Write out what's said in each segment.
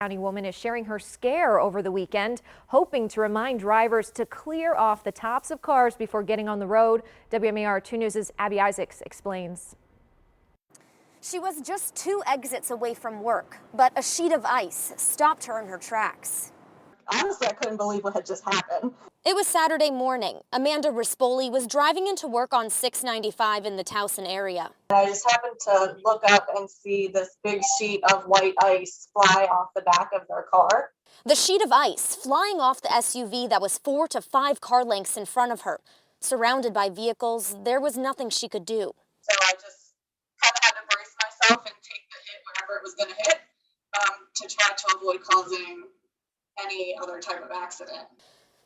County woman is sharing her scare over the weekend, hoping to remind drivers to clear off the tops of cars before getting on the road. WMAR 2 News' Abby Isaacs explains. She was just 2 exits away from work, but a sheet of ice stopped her in her tracks. Honestly, I couldn't believe what had just happened. It was Saturday morning. Amanda Rispoli was driving into work on 695 in the Towson area. And I just happened to look up and see this big sheet of white ice fly off the back of their car. The sheet of ice flying off the SUV that was 4 to 5 car lengths in front of her. Surrounded by vehicles, there was nothing she could do. So I just kind of had to brace myself and take the hit whenever it was going to hit to try to avoid causing any other type of accident.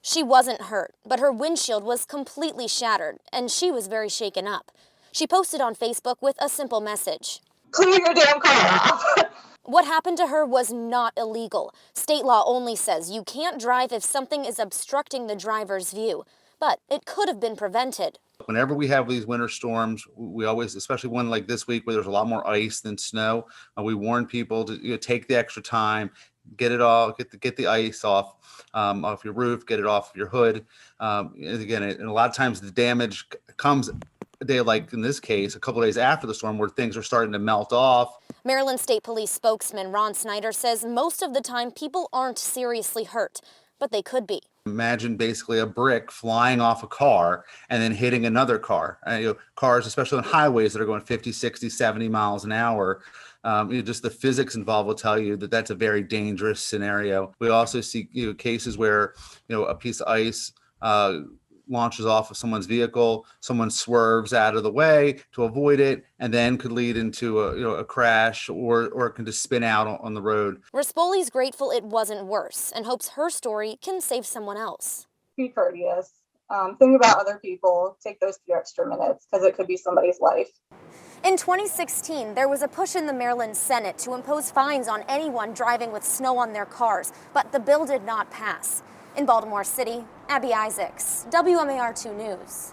She wasn't hurt, but her windshield was completely shattered, and she was very shaken up. She posted on Facebook with a simple message. Clear your damn car off. What happened to her was not illegal. State law only says you can't drive if something is obstructing the driver's view, but it could have been prevented. Whenever we have these winter storms, we always, especially one like this week where there's a lot more ice than snow, we warn people to take the extra time, get it all, get the ice off your roof, get it off your hood. And again, and a lot of times the damage comes a day, like in this case, a couple of days after the storm, where things are starting to melt off. Maryland State Police spokesman Ron Snyder says most of the time people aren't seriously hurt, but they could be. Imagine basically a brick flying off a car and then hitting another car. Cars, especially on highways that are going 50, 60, 70 miles an hour. Just the physics involved will tell you that that's a very dangerous scenario. We also see cases where a piece of ice launches off of someone's vehicle, someone swerves out of the way to avoid it, and then could lead into a crash or it can just spin out on the road. Rispoli's grateful it wasn't worse and hopes her story can save someone else. Be courteous. Think about other people. Take those few extra minutes because it could be somebody's life. In 2016, there was a push in the Maryland Senate to impose fines on anyone driving with snow on their cars, but the bill did not pass. In Baltimore City, Abby Isaacs, WMAR 2 News.